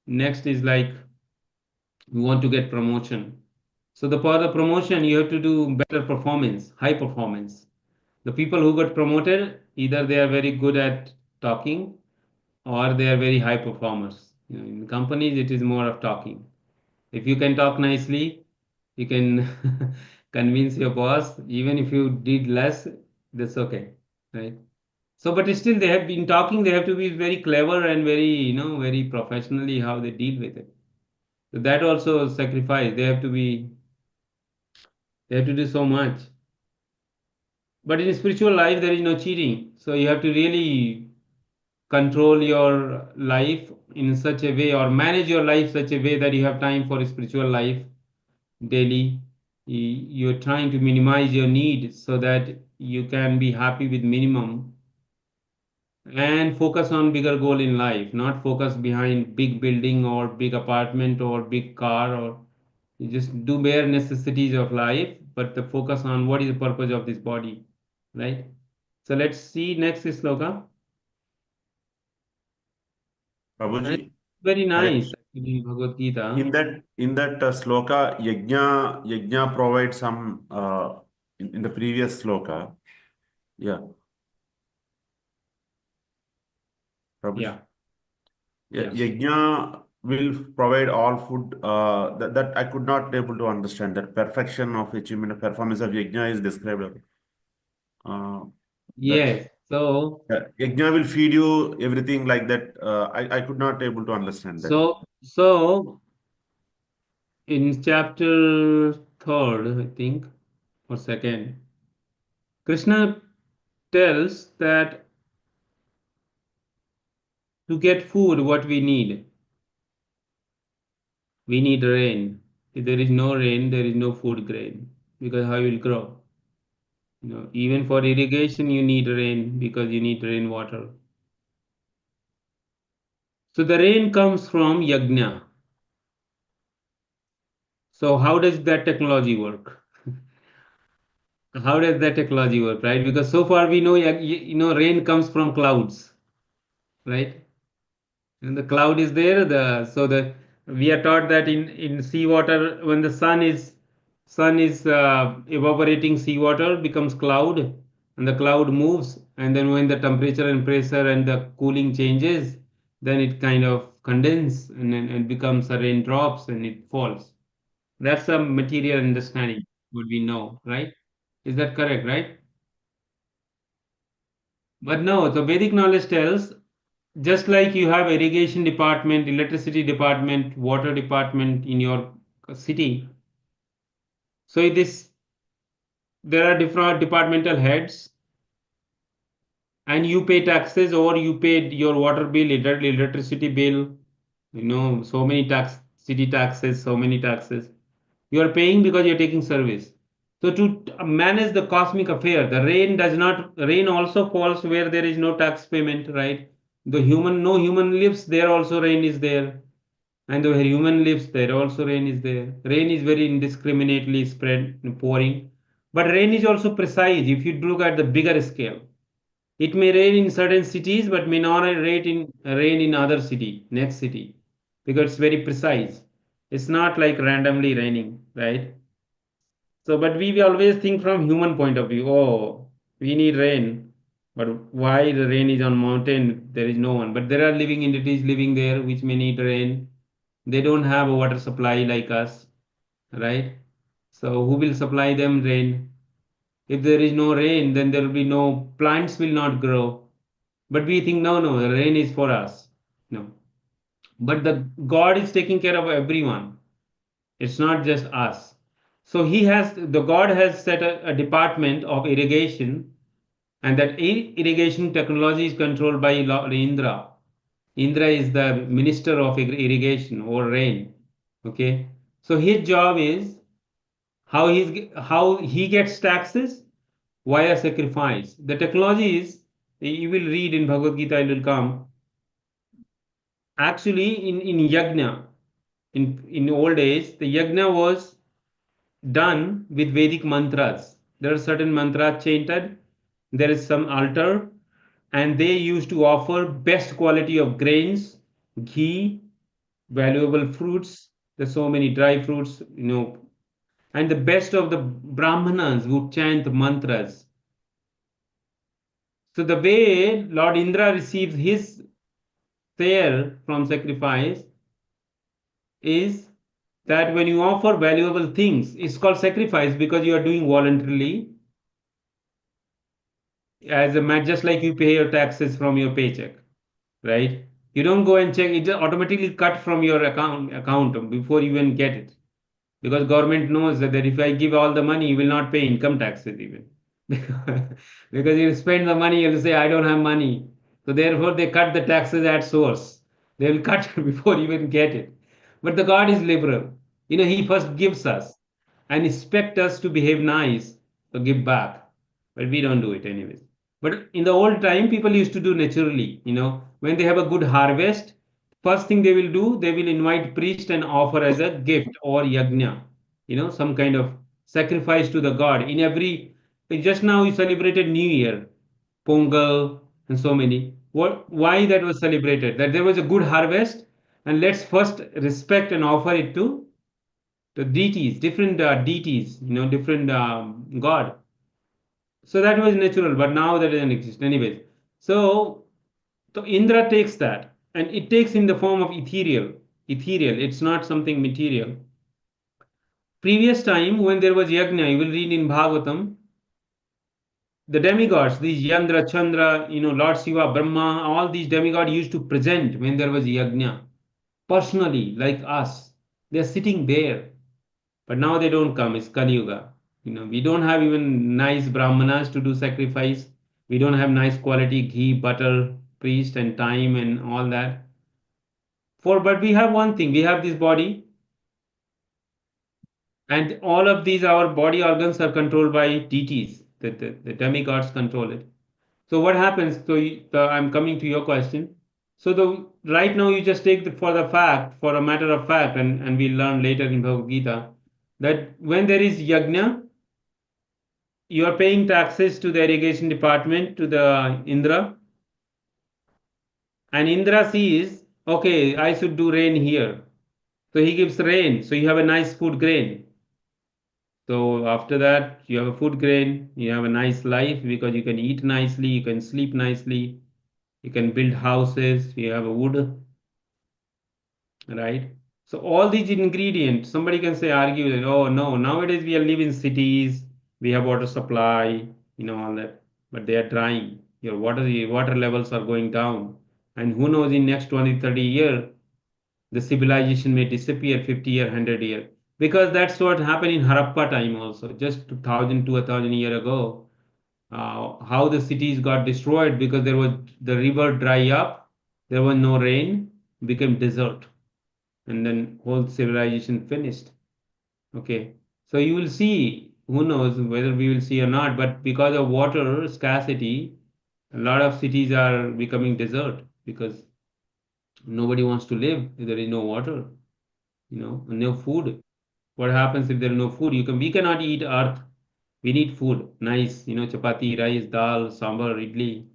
next is like you want to get promotion. So for the promotion you have to do better performance, high performance. The people who got promoted, either they are very good at talking or they are very high performers. In companies it is more of talking. If you can talk nicely, you can convince your boss. Even if you did less, that's okay, right? So, but still, they have been talking. They have to be very clever and very, very professionally how they deal with it. So that also sacrifice. They have to be. They have to do so much. But in spiritual life, there is no cheating. So you have to really control your life in such a way, or manage your life such a way that you have time for spiritual life daily. You're trying to minimize your need so that you can be happy with minimum and focus on bigger goal in life, not focus behind big building or big apartment or big car, or you just do bare necessities of life, but the focus on what is the purpose of this body, right? So let's see next sloka. And Prabhuji, very I, nice actually, Bhagavad Gita. in that sloka, yajna provides some in the previous sloka. Yeah, Prabhuji. Yeah, Yeah, yeah. yajna will provide all food. That I could not able to understand. That perfection of achievement of performance of yajna is described. That Yes. So yajna will feed you everything like that. I could not able to understand that. so in chapter third, I think, or second, Krishna tells that to get food, what we need rain. If there is no rain, there is no food grain, because how will grow? Even for irrigation, you need rain because you need rainwater. So the rain comes from yajna. So how does that technology work? How does that technology work, right? Because so far we know, rain comes from clouds, right? And the cloud is there. The we are taught that in seawater, when the sun is evaporating, seawater becomes cloud, and the cloud moves, and then when the temperature and pressure and the cooling changes, then it kind of condenses and then it becomes a raindrops and it falls. That's a material understanding what we know, right? Is that correct, right? But no, the Vedic knowledge tells, just like you have irrigation department, electricity department, water department in your city, so this there are different departmental heads, and you pay taxes, or you paid your water bill, electricity bill, so many city taxes, so many taxes. You are paying because you're taking service. So to manage the cosmic affair, the rain also falls where there is no tax payment, right? No human lives there, also rain is there. And where human lives there, also rain is there. Rain is very indiscriminately spread, pouring. But rain is also precise if you look at the bigger scale. It may rain in certain cities, but may not rain in other city, next city, because it's very precise. It's not like randomly raining, right? So, but we always think from human point of view. Oh, we need rain, but why the rain is on mountain? There is no one. But there are living entities living there which may need rain. They don't have a water supply like us, right? So who will supply them rain? If there is no rain, then there will be no plants will not grow. But we think no, no, the rain is for us. No, but the God is taking care of everyone. It's not just us. So the God has set a department of irrigation, and that irrigation technology is controlled by Indra. Indra is the minister of irrigation or rain. Okay, so his job is how he gets taxes via sacrifice. The technology is, you will read in Bhagavad Gita, it will come. Actually, in yajna, In old age, the yajna was done with Vedic mantras. There are certain mantras chanted. There is some altar, and they used to offer best quality of grains, ghee, valuable fruits. There's so many dry fruits, and the best of the brahmanas would chant the mantras. So the way Lord Indra receives his share from sacrifice is that when you offer valuable things, it's called sacrifice because you are doing voluntarily, as a match, just like you pay your taxes from your paycheck, right? You don't go and check; it just automatically cut from your account before you even get it, because government knows that if I give all the money, you will not pay income taxes even, because you spend the money, you'll say I don't have money, so therefore they cut the taxes at source. They will cut before you even get it. But the God is liberal. He first gives us and expect us to behave nice to give back, but we don't do it anyways. But in the old time, people used to do naturally. When they have a good harvest, first thing they will do, they will invite priest and offer as a gift or yajna, some kind of sacrifice to the god. Just now you celebrated New Year, Pongal, and so many. Why that was celebrated? That there was a good harvest, and let's first respect and offer it to the deities, different deities, different god. So that was natural, but now that doesn't exist. Anyways, so Indra takes that, and it takes in the form of ethereal. Ethereal, it's not something material. Previous time when there was yajna, you will read in Bhagavatam, the demigods, these Yandra, Chandra, Lord Shiva, Brahma, all these demigods used to present when there was yajna, personally, like us. They're sitting there, but now they don't come. It's Kali Yuga. We don't have even nice brahmanas to do sacrifice. We don't have nice quality ghee, butter, priest, and time and all that. But we have one thing. We have this body, and all of these our body organs are controlled by deities. The demigods control it. So what happens? So I'm coming to your question. So the right now you just take for a matter of fact, and we'll learn later in Bhagavad Gita that when there is yajna, you are paying taxes to the irrigation department, to the Indra, and Indra sees, okay, I should do rain here. So he gives rain. So you have a nice food grain. So after that, you have a food grain, you have a nice life because you can eat nicely, you can sleep nicely, you can build houses, you have a wood, right? So all these ingredients, somebody can say, argue that, oh no, nowadays we are living in cities, we have water supply, all that, but they are drying. Your water levels are going down. And who knows in next 20, 30 years, the civilization may disappear 50 year, 100 year. Because that's what happened in Harappa time also, just 2000 to 1000 year ago. How the cities got destroyed because there was the river dry up, there was no rain, became desert, and then whole civilization finished. Okay, so you will see, who knows whether we will see or not, but because of water scarcity, a lot of cities are becoming desert because nobody wants to live if there is no water, no food. What happens if there is no food? We cannot eat earth. We need food, nice, chapati, rice, dal, sambar, idli,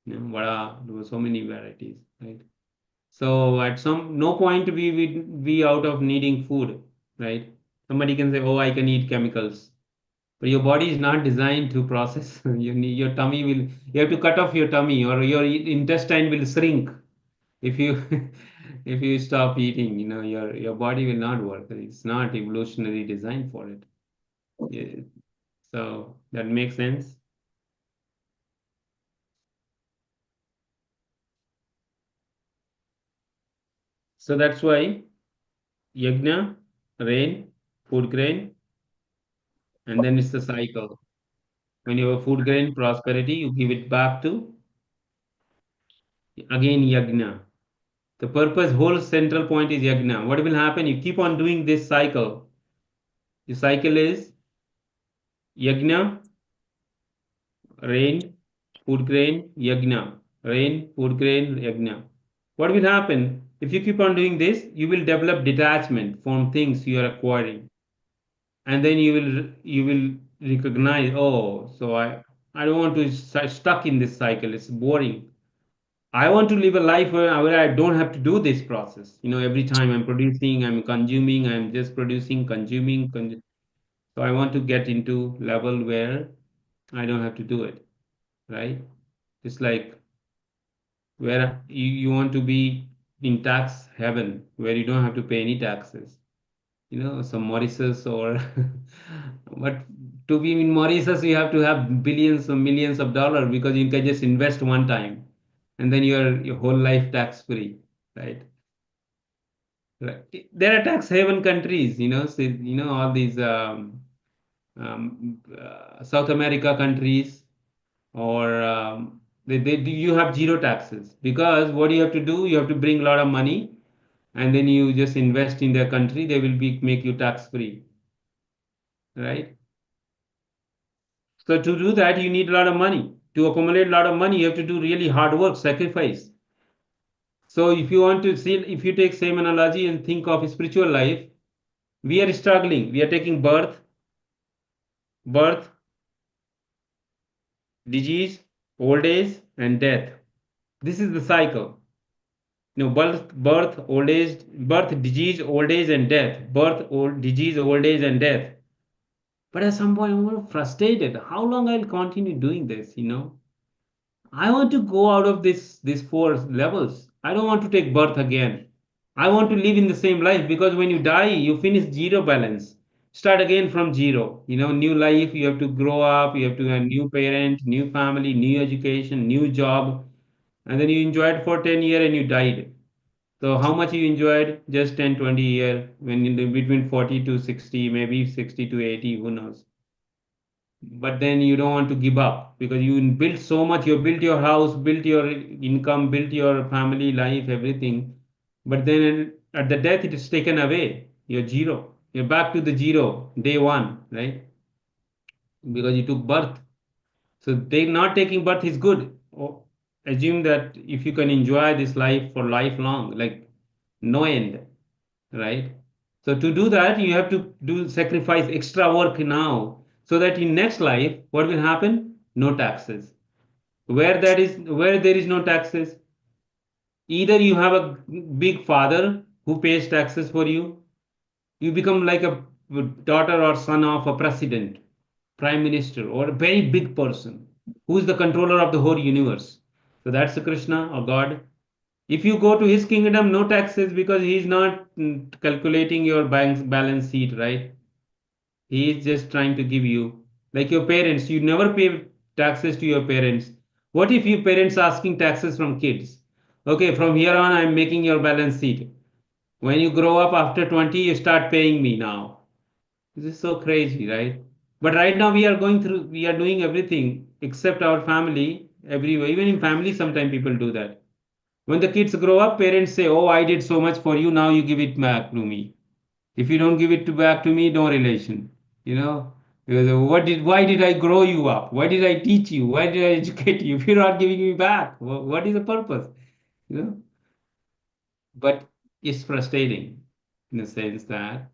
vada. There were so many varieties, right? So at no point we out of needing food, right? Somebody can say, "Oh, I can eat chemicals," but your body is not designed to process. Your tummy will. You have to cut off your tummy, or your intestine will shrink if you if you stop eating. Your body will not work. It's not evolutionary designed for it. Yeah. So that makes sense. So that's why yajna, rain, food grain, and then it's the cycle. When you have food grain prosperity, you give it back to again yajna. The purpose, whole central point is yajna. What will happen? You keep on doing this cycle. The cycle is yajna, rain, food grain, yajna, rain, food grain, yajna. What will happen? If you keep on doing this, you will develop detachment from things you are acquiring, and then you will recognize, oh, so I don't want to stuck in this cycle. It's boring. I want to live a life where I don't have to do this process. Every time I'm producing, I'm consuming, I'm just producing, consuming. So I want to get into level where I don't have to do it, right? It's like where you want to be in tax heaven, where you don't have to pay any taxes. Some Mauritius or but to be in Mauritius, you have to have billions or millions of dollars because you can just invest one time, and then your whole life tax free, right? Right. There are tax haven countries, so, all these South America countries, or you have zero taxes because what you have to do, you have to bring a lot of money, and then you just invest in their country. They will make you tax free, right? So to do that, you need a lot of money. To accumulate a lot of money, you have to do really hard work, sacrifice. So if you want to see, if you take same analogy and think of spiritual life, we are struggling. We are taking birth, disease, old age, and death. This is the cycle. Old age, birth, disease, old age, and death. Birth, old disease, old age, and death. But at some point, I'm frustrated. How long I'll continue doing this? I want to go out of these four levels. I don't want to take birth again. I want to live in the same life because when you die, you finish zero balance. Start again from zero. New life, you have to grow up, you have to have new parent, new family, new education, new job, and then you enjoyed for 10 years and you died. So how much you enjoyed? Just 10, 20 years when between 40 to 60, maybe 60 to 80, who knows? But then you don't want to give up because you built so much. You built your house, built your income, built your family life, everything. But then at the death, it is taken away. You're zero. You're back to the zero, day one, right? Because you took birth. So they not taking birth is good. Assume that if you can enjoy this life for lifelong, like no end, right? So to do that, you have to do sacrifice extra work now, so that in next life, what will happen? No taxes. Where there is no taxes, either you have a big father who pays taxes for you, you become like a daughter or son of a president, prime minister, or a very big person who is the controller of the whole universe. So that's a Krishna or God. If you go to his kingdom, no taxes because he is not calculating your bank's balance sheet, right? He is just trying to give you, like your parents, you never pay taxes to your parents. What if your parents asking taxes from kids? Okay, from here on, I'm making your balance sheet. When you grow up after 20, you start paying me now. This is so crazy, right? But right now we are doing everything except our family everywhere. Even in family, sometimes people do that. When the kids grow up, parents say, "Oh, I did so much for you. Now you give it back to me. If you don't give it back to me, no relation." You know, because why did I grow you up? Why did I teach you? Why did I educate you? If you're not giving me back, what is the purpose? You know, but it's frustrating in the sense that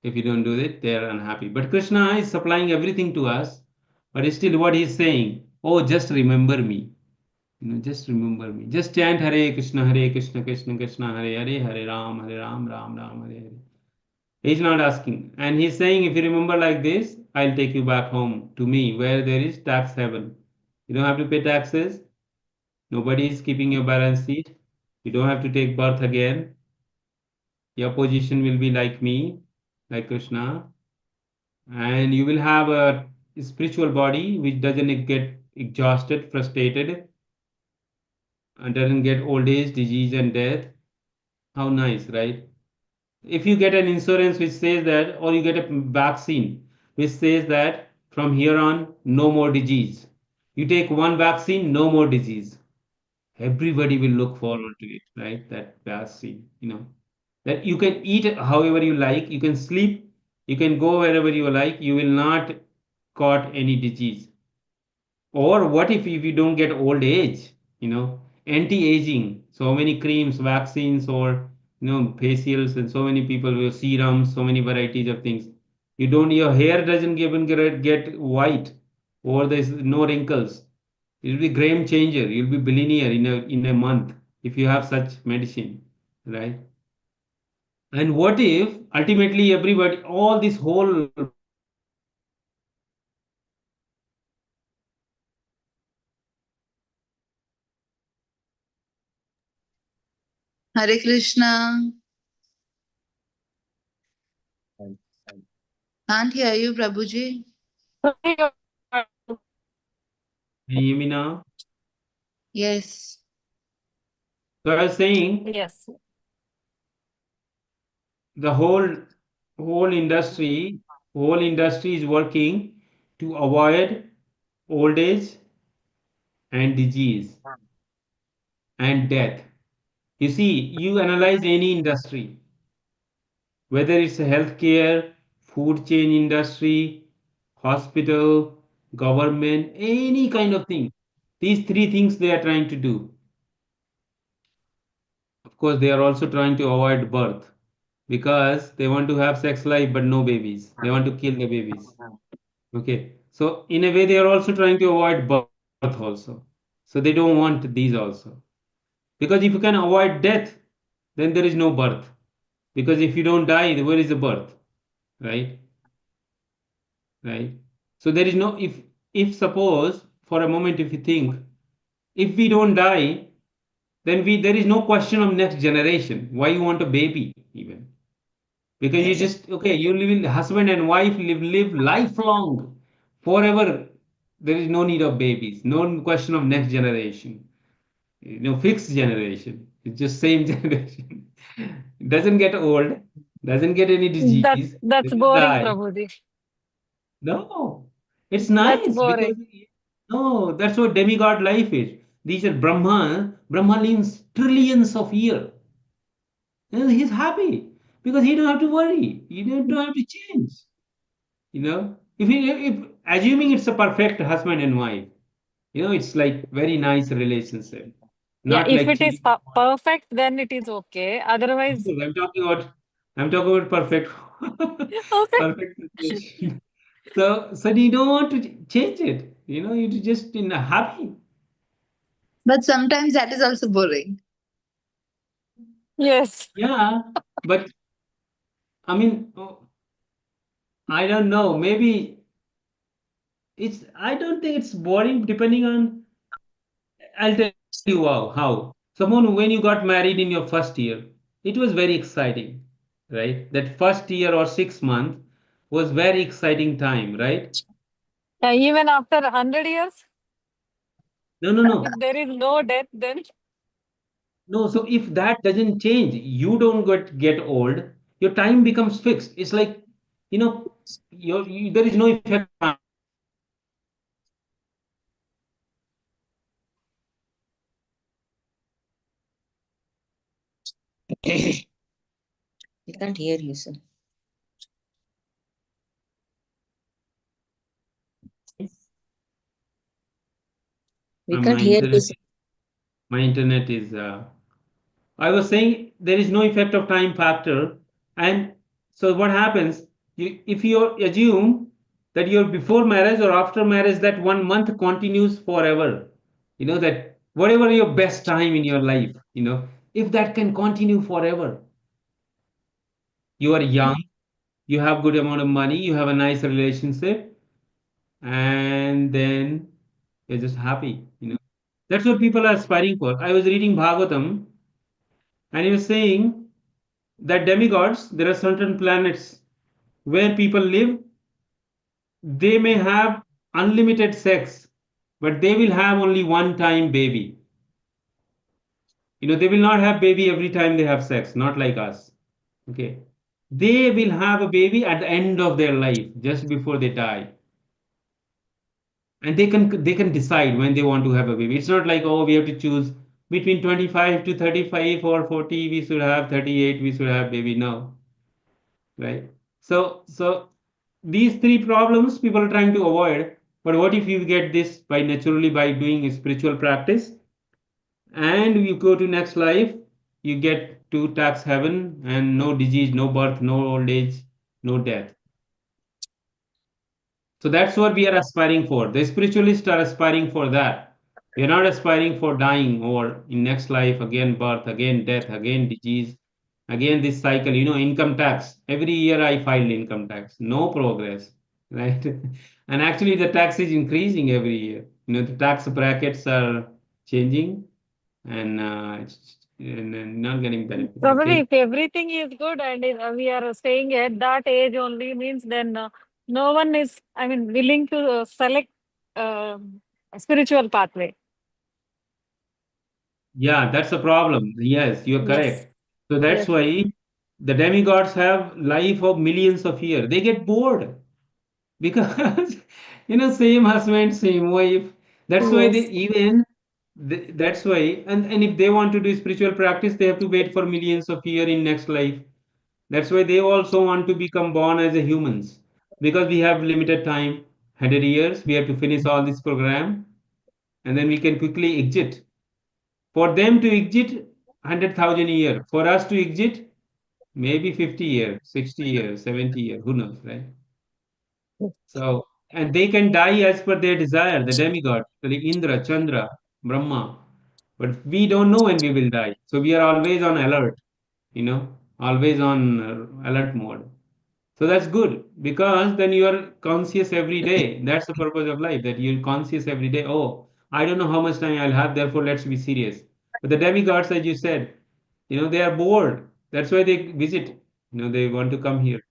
if you don't do it, they're unhappy. But Krishna is supplying everything to us, but still what he's saying, oh, just remember me. Just remember me. Just chant Hare Krishna, Krishna Krishna, Hare Hare, Hare Ram, Ram Ram, Hare Hare. He's not asking. And he's saying, if you remember like this, I'll take you back home to me where there is tax heaven. You don't have to pay taxes. Nobody is keeping your balance sheet. You don't have to take birth again. Your position will be like me, like Krishna. And you will have a spiritual body which doesn't get exhausted, frustrated, and doesn't get old age, disease, and death. How nice, right? If you get an insurance which says that, or you get a vaccine which says that from here on, no more disease. You take one vaccine, no more disease. Everybody will look forward to it, right? That vaccine, that you can eat however you like, you can sleep, you can go wherever you like, you will not caught any disease. Or what if you don't get old age? anti-aging, so many creams, vaccines, or facials, and so many people with serums, so many varieties of things. Your hair doesn't even get white, or there's no wrinkles. It'll be game changer. You'll be billionaire in a month if you have such medicine, right? And what if ultimately everybody, all this whole Hare Krishna. Can't hear you, Prabhuji. Yamina. Yes. So I was saying Yes. the whole industry whole industry is working to avoid old age and disease and death. You see, you analyze any industry, whether it's a healthcare, food chain industry, hospital, government, any kind of thing. These three things they are trying to do. Of course, they are also trying to avoid birth because they want to have sex life but no babies. They want to kill the babies. Okay. So in a way, they are also trying to avoid birth also. So they don't want these also. Because if you can avoid death, then there is no birth. Because if you don't die, where is the birth? Right? Right. So there is no, if suppose for a moment if you think, if we don't die, then there is no question of next generation. Why you want a baby even? Because you just, okay, you live in husband and wife live lifelong forever. There is no need of babies, no question of next generation, fixed generation. It's just same generation. Doesn't get old, doesn't get any disease, That's doesn't boring, die. Prabhuji. No, it's That's nice because boring. no, that's what demigod life is. These are Brahma lives trillions of years. And he's happy because he don't have to worry. He don't have to change. If assuming it's a perfect husband and wife, it's like very nice relationship, Yeah, not if like it is chili. perfect, then it is okay. Of Otherwise, course, I'm talking about perfect, okay. perfect situation. So you don't want to change it. You just in a happy. But sometimes that is also boring. Yes. Yeah, but I mean, I don't know. Maybe I don't think it's boring. Depending on, I'll tell you how. Someone when you got married in your first year, it was very exciting, right? That first year or 6 months was very exciting time, right? Even after 100 years, No, no, no. if there is no death, then No, so if that doesn't change, you don't get old. Your time becomes fixed. It's like, you know, there is no effect of time. We can't hear you, sir. We My can't hear you, internet, sir. my internet is. I was saying there is no effect of time factor, and so what happens? If you assume that you're before marriage or after marriage, that 1 month continues forever. That whatever your best time in your life, if that can continue forever, you are young, you have good amount of money, you have a nice relationship, and then you're just happy. That's what people are aspiring for. I was reading Bhagavatam, and he was saying that demigods, there are certain planets where people live, they may have unlimited sex, but they will have only one time baby. They will not have baby every time they have sex, not like us. Okay. They will have a baby at the end of their life, just before they die. And they can decide when they want to have a baby. It's not like, oh, we have to choose between 25 to 35 or 40, we should have 38, we should have baby. No, right? So these three problems people are trying to avoid. But what if you get this by naturally by doing a spiritual practice? and you go to next life, you get to tax heaven and no disease, no birth, no old age, no death. So that's what we are aspiring for. The spiritualists are aspiring for that. We are not aspiring for dying or in next life again birth, again death, again disease, again this cycle. Income tax. Every year I filed income tax. No progress, right? And actually the tax is increasing every year. The tax brackets are changing, and and not getting benefit. Probably Okay. if everything is good and we are staying at that age only means then no one is, I mean, willing to select uh, a spiritual pathway. Yeah, that's a problem. Yes, you're Yes. correct. So that's Yes. why the demigods have life of millions of years. They get bored because same husband, same wife. That's why they Yes. even that's why, and if they want to do spiritual practice, they have to wait for millions of years in next life. That's why they also want to become born as a humans, because we have limited time, 100 years. We have to finish all this program, and then we can quickly exit. For them to exit, 100,000 a year. For us to exit, maybe 50 years, 60 years, 70 years, who knows, right? So, and they can die as per their desire, the demigod, the Indra, Chandra, Brahma. But we don't know when we will die. So we are always on alert, always on alert mode. So that's good, because then you are conscious every day. That's the purpose of life, that you're conscious every day. Oh, I don't know how much time I'll have, therefore let's be serious. But the demigods, as you said, they are bored. That's why they visit. They want to come here.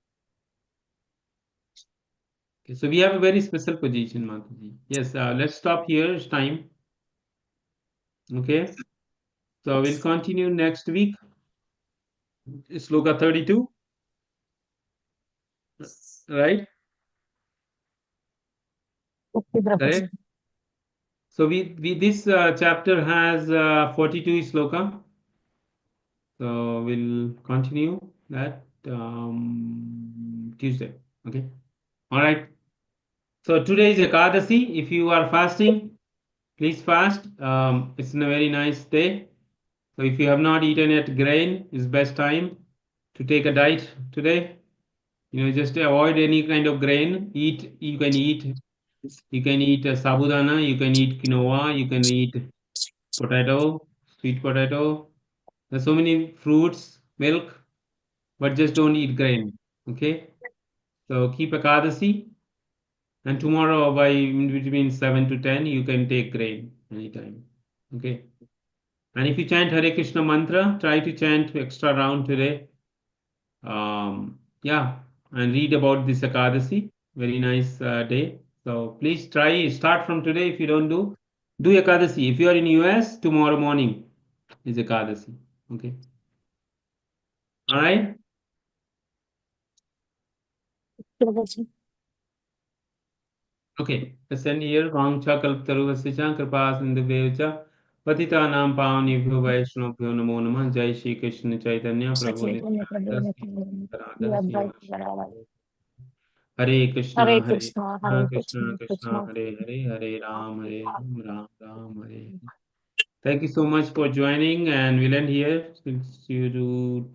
Okay, so we have a very special position, Mataji. Yes, let's stop here. It's time. Okay. So we'll continue next week. Sloka 32, right? Okay, Correct. Prabhuji. So we this chapter has 42 sloka. So we'll continue that Tuesday. Okay. All right. So today is Ekadasi. If you are fasting, please fast. It's a very nice day. So if you have not eaten yet grain, it's best time to take a diet today. Just avoid any kind of grain. You can eat sabudana, you can eat quinoa, you can eat potato, sweet potato. There's so many fruits, milk, but just don't eat grain. Okay. So keep Ekadasi, and tomorrow by in between 7 to 10, you can take grain anytime. Okay. And if you chant Hare Krishna mantra, try to chant extra round today. Yeah, and read about this Ekadasi. Very nice day. So please try, start from today. If you don't do Ekadasi. If you are in US, tomorrow morning is Ekadasi. Okay. All right. Prabhuji. Okay. Let's end here. Vangcha kalptaruvasya cha kripa sindhubhyo cha पतितानां पावनेभ्यो वैष्णवभ्यो नमो नमः। जय श्री कृष्ण चैतन्य प्रभु Chaitanya Nityanand Prabhu, Shri Advaita Gadadhar we are bright. श्रीवासादि Hare Hare Krishna Krishna, Hare Krishna Krishna, Krishna Krishna. Hare Hare Hare Ram Ram Ram Hare Hare. Thank you so much for joining, and we'll end here. See you